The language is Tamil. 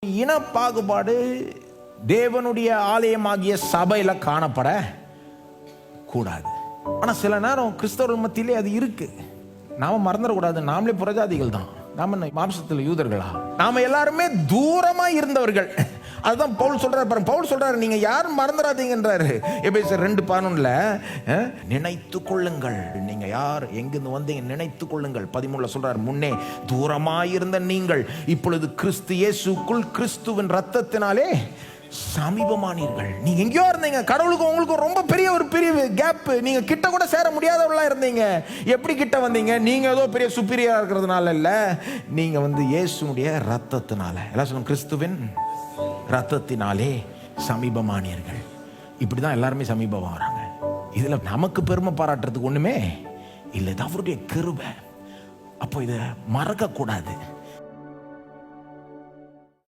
இன பாகுபாடு தேவனுடைய ஆலயமாகிய சபையில காணப்பட கூடாது. ஆனா சில நேரம் கிறிஸ்தவர்கள் மத்தியிலே அது இருக்கு. நாம மறந்துடக்கூடாது, நாமளே புறஜாதிகள் தான். நாம மாம்சத்தில் யூதர்களா? நாம எல்லாருமே தூரமா இருந்தவர்கள். அதுதான் பவுல் சொல்றாரு பாருங்க. பவுல் சொல்றாரு, நீங்க யாரும் மறந்துடாதீங்கன்றாரு. எபேசியர் 2:11 நினைத்து கொள்ளுங்கள், நீங்க யார், எங்கிருந்து வந்தீங்க நினைத்து கொள்ளுங்கள். 13 சொல்றாரு, முன்னே தூரமாயிருந்த நீங்கள் இப்பொழுது கிறிஸ்து இயேசுக்குள் கிறிஸ்துவின் ரத்தத்தினாலே சமீபமானீர்கள். நீங்க எங்கேயோ இருந்தீங்க, கடவுளுக்கும் உங்களுக்கும் ரொம்ப பெரிய ஒரு பெரிய கேப். நீங்க கிட்ட கூட சேர முடியாதவர்களா இருந்தீங்க. எப்படி கிட்ட வந்தீங்க? நீங்க ஏதோ பெரிய சுப்பீரியரா இருக்கிறதுனால இல்ல, நீங்க இயேசுடைய ரத்தத்தினால, எல்லாம் சொல்லுங்க, கிறிஸ்துவின் ரத்தத்தினாலே சமீபமானீர்கள். இப்படிதான் எல்லாருமே சமீபமா வராங்க. இதுல நமக்கு பெருமை பாராட்டுறதுக்கு ஒண்ணுமே இல்லை, அவருடைய கிருபை. அப்போ இதை மறக்க கூடாது.